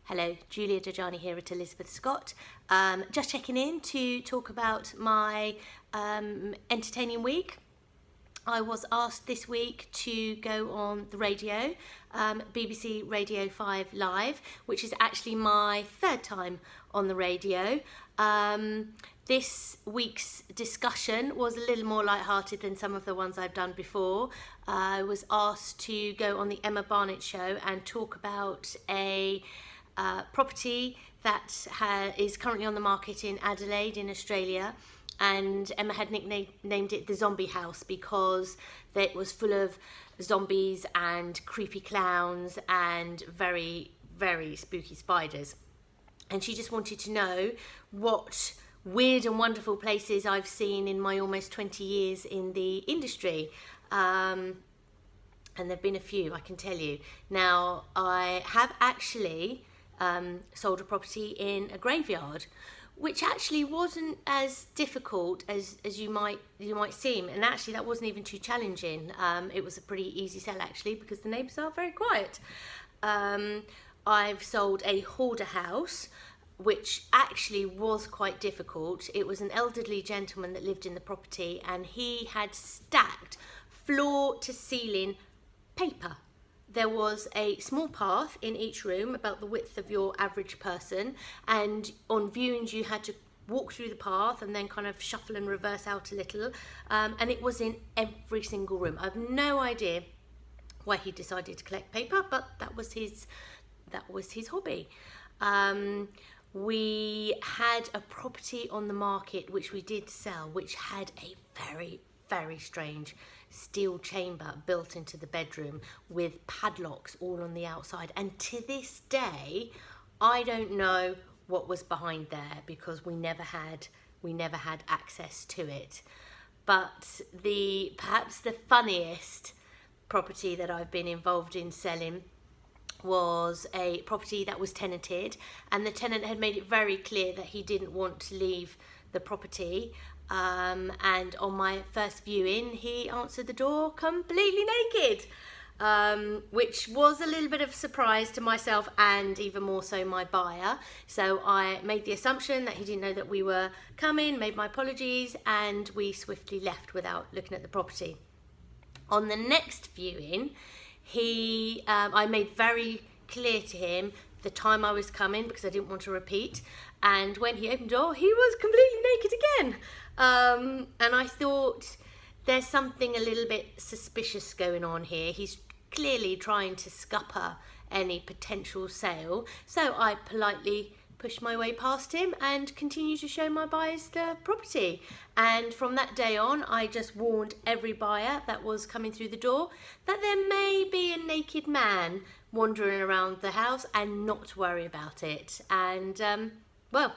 Hello, Julia Dajani here at Elizabeth Scott. Just checking in to talk about my entertaining week. I was asked this week to go on the radio, BBC Radio 5 Live, which is actually my third time on the radio. This week's discussion was a little more lighthearted than some of the ones I've done before. I was asked to go on the Emma Barnett show and talk about a property that is currently on the market in Adelaide in Australia, and Emma had named it the Zombie House because it was full of zombies and creepy clowns and very, very spooky spiders. And she just wanted to know what weird and wonderful places I've seen in my almost 20 years in the industry. And there've been a few, I can tell you. Now, I have actually sold a property in a graveyard, which actually wasn't as difficult as you might seem, and actually that wasn't even too challenging. It was a pretty easy sell actually because the neighbours are very quiet. I've sold a hoarder house, which actually was quite difficult. It was an elderly gentleman that lived in the property, and he had stacked floor to ceiling paper. There was a small path in each room, about the width of your average person, and on viewings you had to walk through the path and then kind of shuffle and reverse out a little, and it was in every single room. I have no idea why he decided to collect paper, but that was his hobby. We had a property on the market which we did sell, which had a very, very strange steel chamber built into the bedroom with padlocks all on the outside, and to this day I don't know what was behind there because we never had access to it. But perhaps the funniest property that I've been involved in selling was a property that was tenanted, and the tenant had made it very clear that he didn't want to leave the property. And on my first viewing, he answered the door completely naked, which was a little bit of a surprise to myself and even more so my buyer. So I made the assumption that he didn't know that we were coming, made my apologies, and we swiftly left without looking at the property. On the next viewing, I made very clear to him the time I was coming because I didn't want to repeat, and when he opened the door he was completely naked again. And I thought there's something a little bit suspicious going on here. He's clearly trying to scupper any potential sale, so I politely pushed my way past him and continued to show my buyers the property. And from that day on, I just warned every buyer that was coming through the door that there may be a naked man wandering around the house and not to worry about it. And well,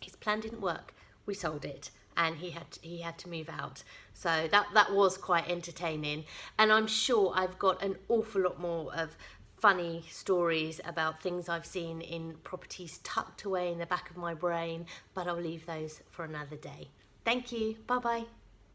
his plan didn't work. We sold it, and he had to move out. So that was quite entertaining, and I'm sure I've got an awful lot more of funny stories about things I've seen in properties tucked away in the back of my brain, but I'll leave those for another day. Thank you. Bye bye.